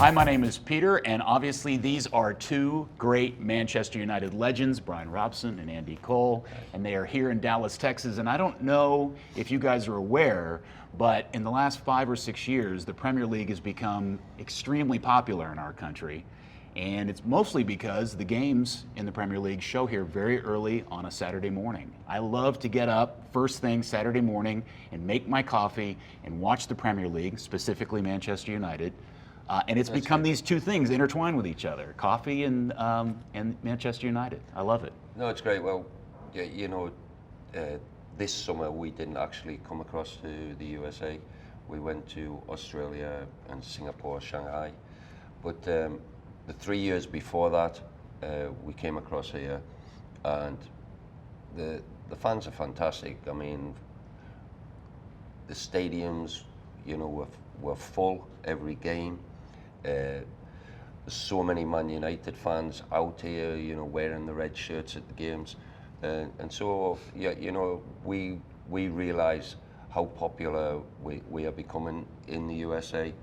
Hi, my name is Peter, and obviously these are two great Manchester United legends, Bryan Robson and Andy Cole, and they are here in Dallas, Texas. And I don't know if you guys are aware, but in the last 5 or 6 years, the Premier League has become extremely popular in our country. And it's mostly because the games in the Premier League show here very early on a Saturday morning. I love to get up first thing Saturday morning and make my coffee and watch the Premier League, specifically Manchester United. And it's become these two things intertwined with each other, coffee and Manchester United. I love it. No, it's great. Well, yeah, you know, this summer we didn't actually come across to the USA. We went to Australia and Singapore, Shanghai. But the 3 years before that, we came across here, and the fans are fantastic. I mean, the stadiums, you know, were full every game. There's so many Man United fans out here, you know, wearing the red shirts at the games, and so yeah, you know, we realise how popular we are becoming in the USA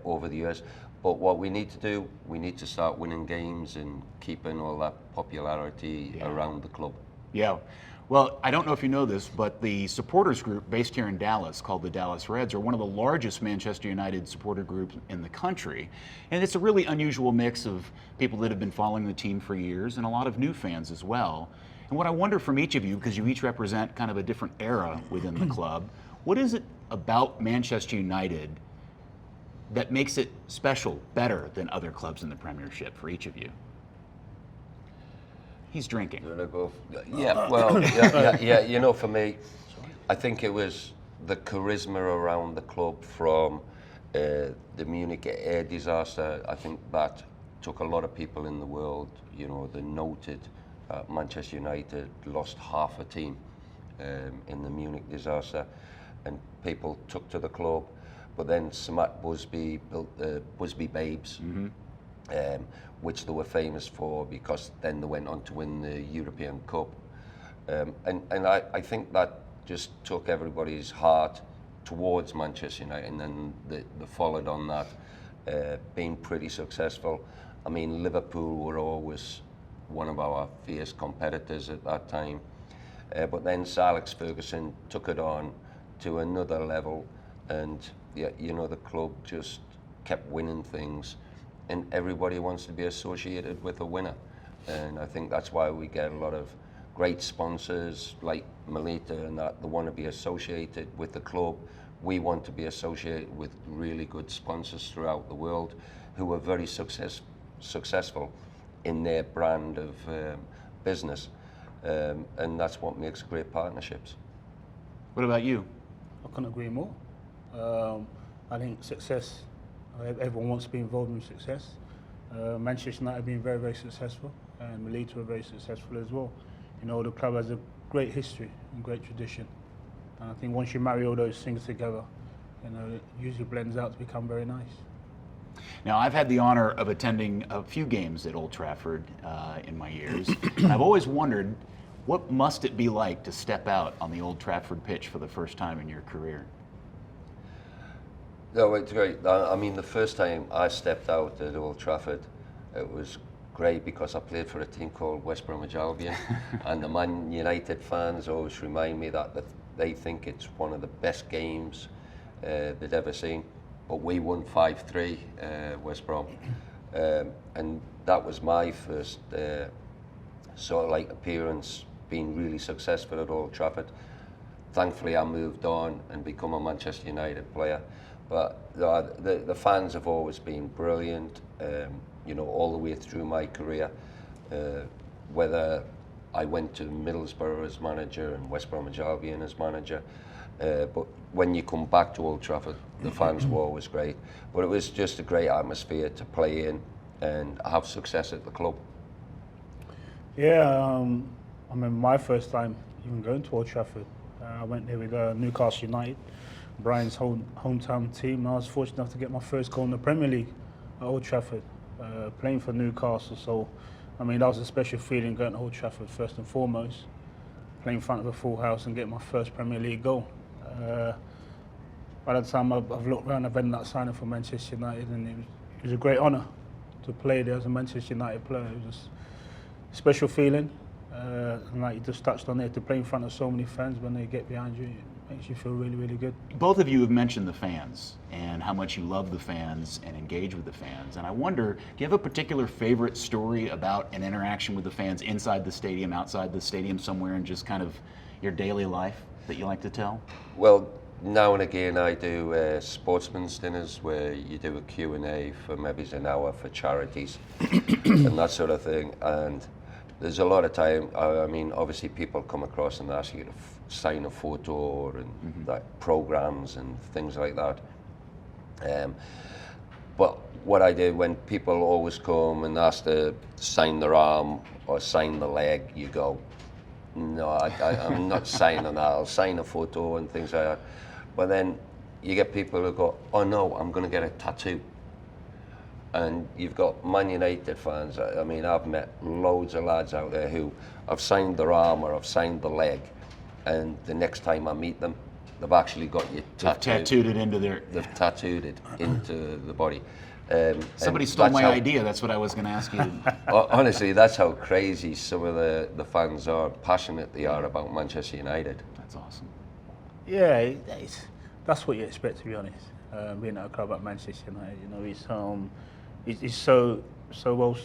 over the years. But what we need to do, we need to start winning games and keeping all that popularity around the club. Yeah. Well, I don't know if you know this, but the supporters group based here in Dallas, called the Dallas Reds, are one of the largest Manchester United supporter groups in the country. And it's a really unusual mix of people that have been following the team for years and a lot of new fans as well. And what I wonder from each of you, because you each represent kind of a different era within the club, what is it about Manchester United that makes it special, better than other clubs in the Premiership for each of you? He's drinking. Yeah, well, yeah. You know, for me, I think it was the charisma around the club from the Munich air disaster. I think that took a lot of people in the world. You know, they noted Manchester United lost half a team in the Munich disaster, and people took to the club. But then Matt Busby built the Busby Babes. Which they were famous for, because then they went on to win the European Cup. And I think that just took everybody's heart towards Manchester United, and then they followed on that, being pretty successful. I mean, Liverpool were always one of our fierce competitors at that time. But then Sir Alex Ferguson took it on to another level, and yeah, you know, the club just kept winning things. And everybody wants to be associated with a winner. And I think that's why we get a lot of great sponsors like Melitta and that. They want to be associated with the club. We want to be associated with really good sponsors throughout the world who are very successful in their brand of business. And that's what makes great partnerships. What about you? I couldn't agree more. I think success, everyone wants to be involved in success. Manchester United have been very, very successful, and Melitta were very successful as well. You know, the club has a great history and great tradition. And I think once you marry all those things together, you know, it usually blends out to become very nice. Now, I've had the honor of attending a few games at Old Trafford in my years, and I've always wondered, what must it be like to step out on the Old Trafford pitch for the first time in your career? No, it's great. I mean, the first time I stepped out at Old Trafford, it was great because I played for a team called West Bromwich Albion, and the Man United fans always remind me that they think it's one of the best games they'd ever seen. But we won 5-3, West Brom, and that was my first sort of like appearance, being really successful at Old Trafford. Thankfully, I moved on and become a Manchester United player. But the fans have always been brilliant, you know, all the way through my career. Whether I went to Middlesbrough as manager and West Bromwich Albion as manager, but when you come back to Old Trafford, the fans were always great. But it was just a great atmosphere to play in and have success at the club. Yeah, I remember my first time even going to Old Trafford. I went there with Newcastle United, Bryan's hometown team. I was fortunate enough to get my first goal in the Premier League at Old Trafford, playing for Newcastle. So, I mean, that was a special feeling going to Old Trafford first and foremost, playing in front of a full house and getting my first Premier League goal. By the time I've looked around, I've ended up signing for Manchester United, and it was a great honour to play there as a Manchester United player. It was a special feeling. And like you just touched on it, to play in front of so many fans when they get behind you, it makes you feel really, really good. Both of you have mentioned the fans and how much you love the fans and engage with the fans. And I wonder, do you have a particular favorite story about an interaction with the fans inside the stadium, outside the stadium, somewhere in just kind of your daily life that you like to tell? Well, now and again I do sportsman's dinners where you do a Q&A for maybe an hour for charities and that sort of thing. And there's a lot of time, I mean, obviously people come across and ask you to sign a photo and like programs and things like that. But what I do when people always come and ask to sign their arm or sign the leg, you go, no, I'm not signing that, I'll sign a photo and things like that. But then you get people who go, oh no, I'm going to get a tattoo. And you've got Man United fans. I mean, I've met loads of lads out there who have signed their arm or have signed the leg, and the next time I meet them, they've actually got you Tattooed it into their... They've tattooed it into the body. Somebody stole my idea. That's what I was going to ask you. Honestly, that's how crazy some of the fans are, passionate they are about Manchester United. That's awesome. Yeah, that's what you expect, to be honest. Being at a club at Manchester United, you know, it's so well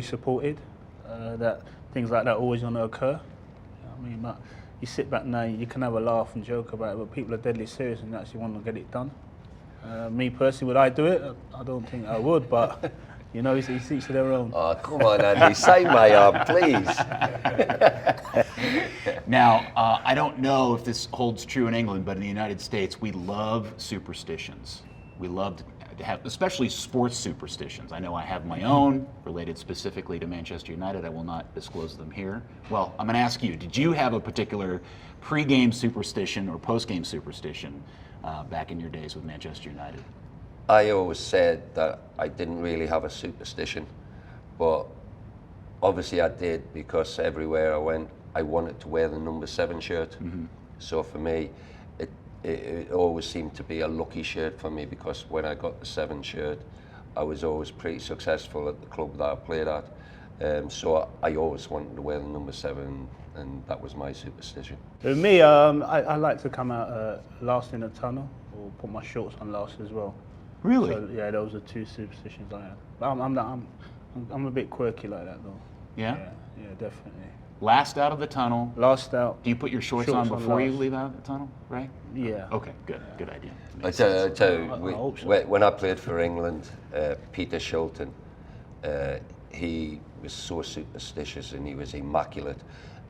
supported that things like that always going to occur. I mean, but you sit back now, you can have a laugh and joke about it, but people are deadly serious and actually want to get it done. Me personally, would I do it? I don't think I would, but you know, it's each to their own. Oh, come on, Andy, sign my arm, please. Now, I don't know if this holds true in England, but in the United States, we love superstitions. We love to have, especially sports superstitions. I know I have my own, related specifically to Manchester United. I will not disclose them here. Well, I'm going to ask you, did you have a particular pre-game superstition or post-game superstition back in your days with Manchester United? I always said that I didn't really have a superstition, but obviously I did, because everywhere I went, I wanted to wear the number 7 shirt. So for me, it always seemed to be a lucky shirt for me, because when I got the 7 shirt, I was always pretty successful at the club that I played at. So I always wanted to wear the number 7, and that was my superstition. For me, I like to come out last in the tunnel, or put my shorts on last as well. Really? So, yeah, those are 2 superstitions I had. But I'm a bit quirky like that, though. Yeah? Yeah, definitely. Last out of the tunnel. Last out. Do you put your shorts on before you leave out of the tunnel, right? Yeah. Okay, good. Good idea. I tell you, I hope so. when I played for England, Peter Shilton, he was so superstitious and he was immaculate,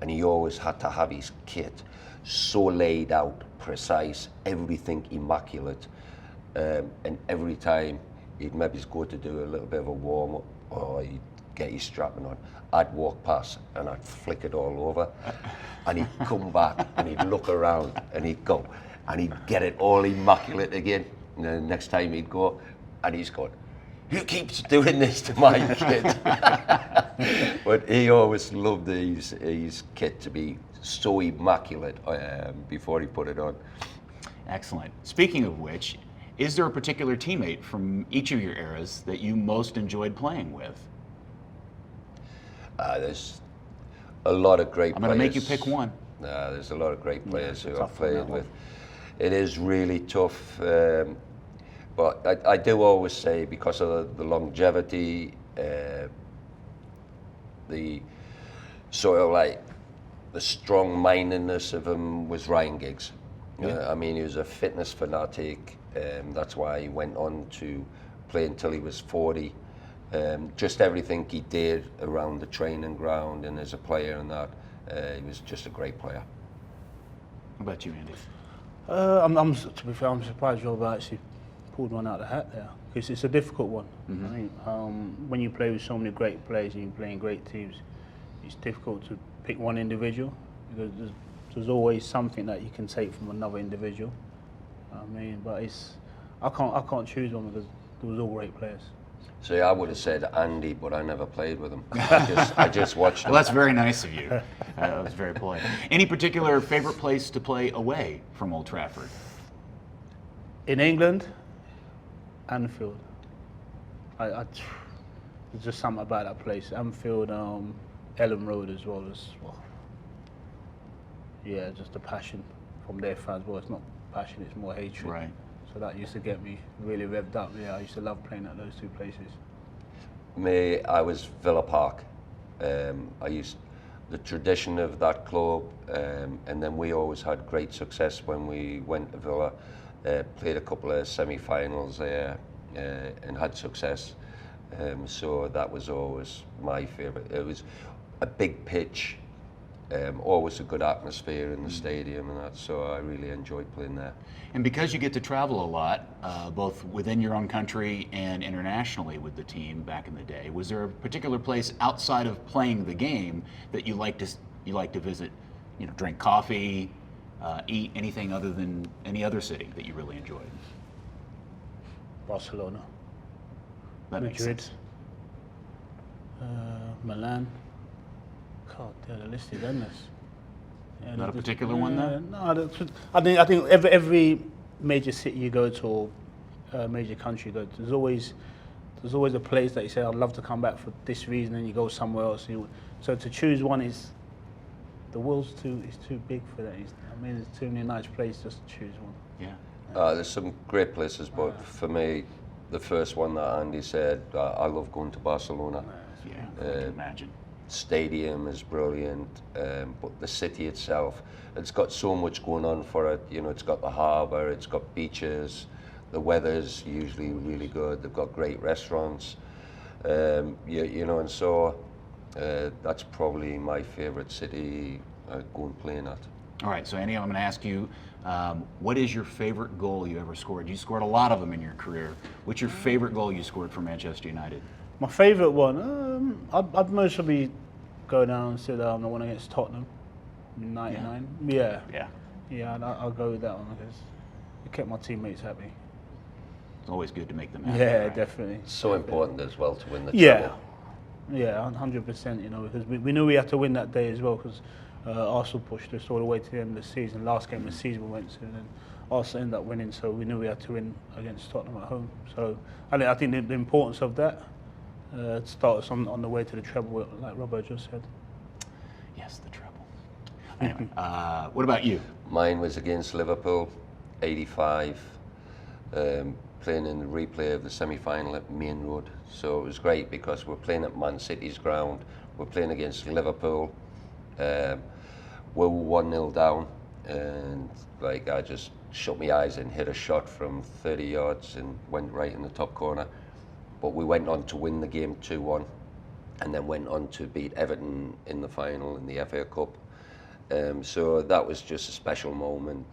and he always had to have his kit so laid out, precise, everything immaculate. And every time he'd maybe go to do a little bit of a warm-up, or he'd get his strapping on, I'd walk past and I'd flick it all over, and he'd come back and he'd look around and he'd go, and he'd get it all immaculate again. And then the next time he'd go, and he's going, who keeps doing this to my kit? But he always loved his kit to be so immaculate before he put it on. Excellent. Speaking of which, is there a particular teammate from each of your eras that you most enjoyed playing with? There's a lot of great players. I'm going to make you pick one. There's a lot of great players who I've tough one, played that with. one. It is really tough, but I do always say, because of the longevity, the sort of like the strong-mindedness of him was Ryan Giggs. I mean, he was a fitness fanatic. That's why he went on to play until he was 40. Just everything he did around the training ground and as a player and that, he was just a great player. What about you, Andy? To be fair, I'm surprised Rob actually pulled one out of the hat there, because it's a difficult one. I think when you play with so many great players and you play in great teams, it's difficult to pick one individual, because there's always something that you can take from another individual. I mean, but I can't choose one, because they was all great players. So I would have said Andy, but I never played with him. I just watched him. Well, that's very nice of you. That was very polite. Any particular favorite place to play away from Old Trafford? In England, Anfield. There's just something about that place. Anfield, Ellen Road as well as well. Yeah, just the passion from their fans. Well, it's not passion; it's more hatred. Right. So that used to get me really revved up. Yeah, I used to love playing at those two places. I was Villa Park. The tradition of that club, and then we always had great success when we went to Villa. Played a couple of semi-finals there and had success. So that was always my favourite. It was a big pitch, always a good atmosphere in the stadium and that. So I really enjoyed playing there. And because you get to travel a lot, both within your own country and internationally with the team back in the day, was there a particular place outside of playing the game that you like to visit? You know, drink coffee, eat anything other than any other city that you really enjoyed? Barcelona, That makes Madrid, sense. Milan. God, yeah, the list is endless. Yeah, Not a there's- particular one there? No, I think every major city you go to, or major country you go to, there's always a place that you say I'd love to come back for this reason, and you go somewhere else. So to choose one is the world's too big for that. There's too many nice places just to choose one. Yeah. There's some great places, but for me, the first one that Andy said, I love going to Barcelona. Yeah, I can imagine. Stadium is brilliant, but the city itself, it's got so much going on for it. You know, it's got the harbour, it's got beaches, the weather's usually really good. They've got great restaurants, you know, and so that's probably my favourite city going playing at. All right, so Andy, I'm going to ask you, what is your favorite goal you ever scored? You scored a lot of them in your career. What's your favorite goal you scored for Manchester United? My favourite one, I'd mostly go down and say the one against Tottenham, 99. Yeah, I'll go with that one because it kept my teammates happy. It's always good to make them happy. Yeah, right? definitely. So important as well to win the Yeah, treble. yeah, 100%. You know, because we knew we had to win that day as well because Arsenal pushed us all the way to the end of the season. Last game of the season we went to, and then Arsenal ended up winning, so we knew we had to win against Tottenham at home. So I think the importance of that start us on the way to the treble, like Robbo just said. Yes, the treble. Anyway, what about you? Mine was against Liverpool, 85, playing in the replay of the semi-final at Main Road. So it was great because we're playing at Man City's ground, we're playing against Liverpool, we're 1-0 down, and like I just shut my eyes and hit a shot from 30 yards and went right in the top corner. But we went on to win the game 2-1, and then went on to beat Everton in the final in the FA Cup. So that was just a special moment,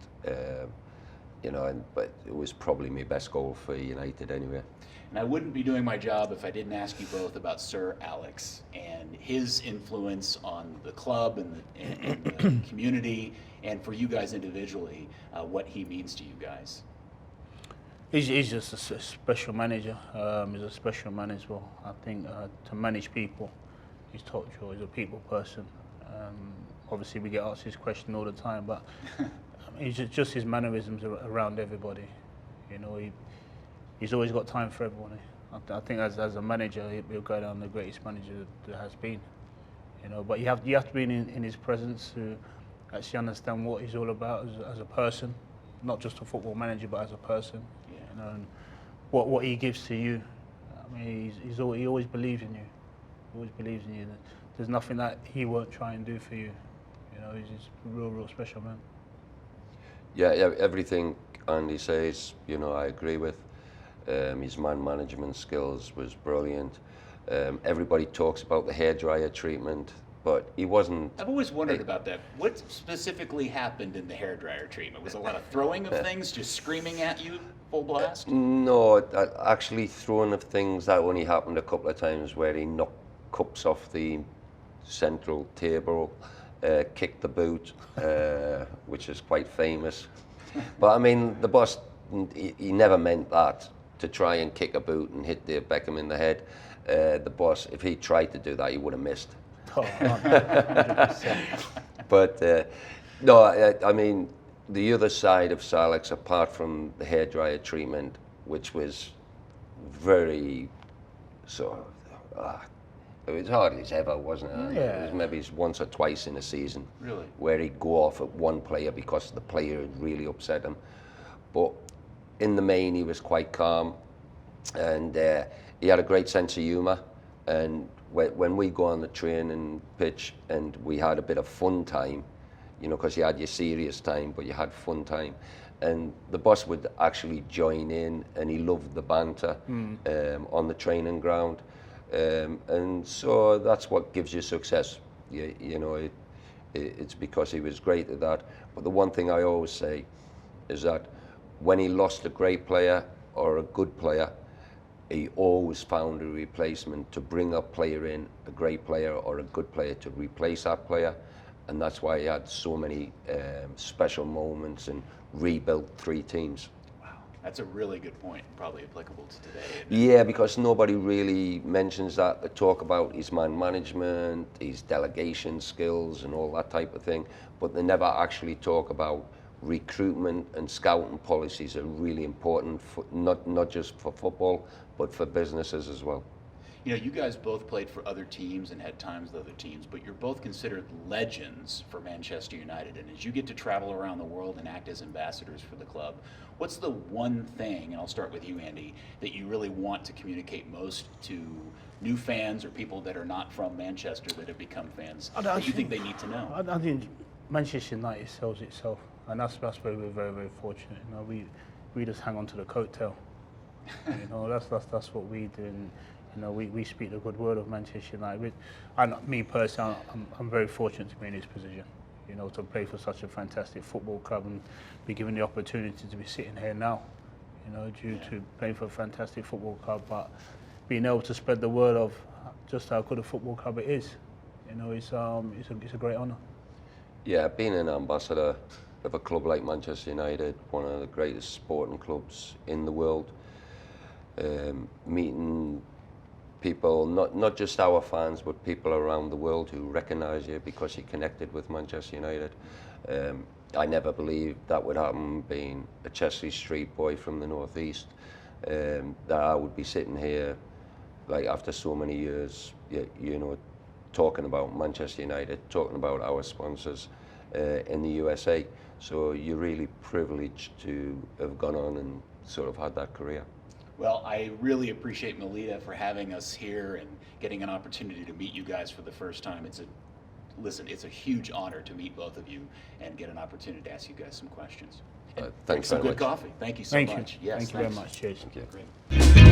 you know. But it was probably my best goal for United anyway. And I wouldn't be doing my job if I didn't ask you both about Sir Alex and his influence on the club and the community, and for you guys individually, what he means to you guys. He's just a special manager. He's a special man as well. I think to manage people, he's taught you. He's a people person. Obviously, we get asked this question all the time, but he's just his mannerisms around everybody. You know, he's always got time for everyone. I think as a manager, he'll go down the greatest manager there has been. You know, but you have to be in his presence to actually understand what he's all about as a person, not just a football manager, but as a person. You know, and what he gives to you. I mean, he always believes in you. He always believes in you. There's nothing that he won't try and do for you. You know, he's just a real special man. Yeah, everything Andy says, you know, I agree with. His man management skills was brilliant. Everybody talks about the hairdryer treatment, but he wasn't. I've always wondered about that. What specifically happened in the hairdryer treatment? Was it a lot of throwing of things, just screaming at you, full blast? No, actually throwing of things, that only happened a couple of times where he knocked cups off the central table, kicked the boot, which is quite famous. But I mean, the boss, he never meant that, to try and kick a boot and hit Dave Beckham in the head. The boss, if he tried to do that, he would have missed. Oh, 100%. But no, I mean, the other side of Sir Alex, apart from the hairdryer treatment, which was very So it was hardly as ever, wasn't it? Yeah. It was maybe once or twice in a season. Really? Where he'd go off at one player because the player had really upset him. But in the main, he was quite calm, and he had a great sense of humour. And when we go on the training pitch and we had a bit of fun time, you know, because you had your serious time, but you had fun time. And the boss would actually join in, and he loved the banter on the training ground. And so that's what gives you success. You know, it's because he was great at that. But the one thing I always say is that when he lost a great player or a good player, he always found a replacement to bring a player in, a great player or a good player to replace that player. And that's why he had so many special moments and rebuilt 3 teams. Wow, that's a really good point, probably applicable to today. Yeah, because nobody really mentions that. They talk about his man management, his delegation skills and all that type of thing, but they never actually talk about recruitment and scouting policies are really important, for, not just for football, but for businesses as well. You know, you guys both played for other teams and had times with other teams, but you're both considered legends for Manchester United. And as you get to travel around the world and act as ambassadors for the club, what's the one thing, and I'll start with you, Andy, that you really want to communicate most to new fans or people that are not from Manchester that have become fans that you think they need to know? I think Manchester United sells itself, and that's where we're very, very fortunate. You know, we just hang on to the coattail. You know, that's what we do. And, you know, we speak the good word of Manchester United. And me personally, I'm very fortunate to be in this position. You know, to play for such a fantastic football club and be given the opportunity to be sitting here now. You know, due to playing for a fantastic football club, but being able to spread the word of just how good a football club it is. You know, it's a great honour. Yeah, being an ambassador of a club like Manchester United, one of the greatest sporting clubs in the world, meeting people, not just our fans, but people around the world who recognise you because you're connected with Manchester United. I never believed that would happen, being a Chesley Street boy from the northeast, that I would be sitting here, like after so many years, you know, talking about Manchester United, talking about our sponsors in the USA. So you're really privileged to have gone on and sort of had that career. Well, I really appreciate Melitta for having us here and getting an opportunity to meet you guys for the first time. It's a huge honor to meet both of you and get an opportunity to ask you guys some questions. And Thanks some very good much. coffee. Thank you so Thank much. you. Yes, Thank you very thanks. much. Cheers. Thank you. Great.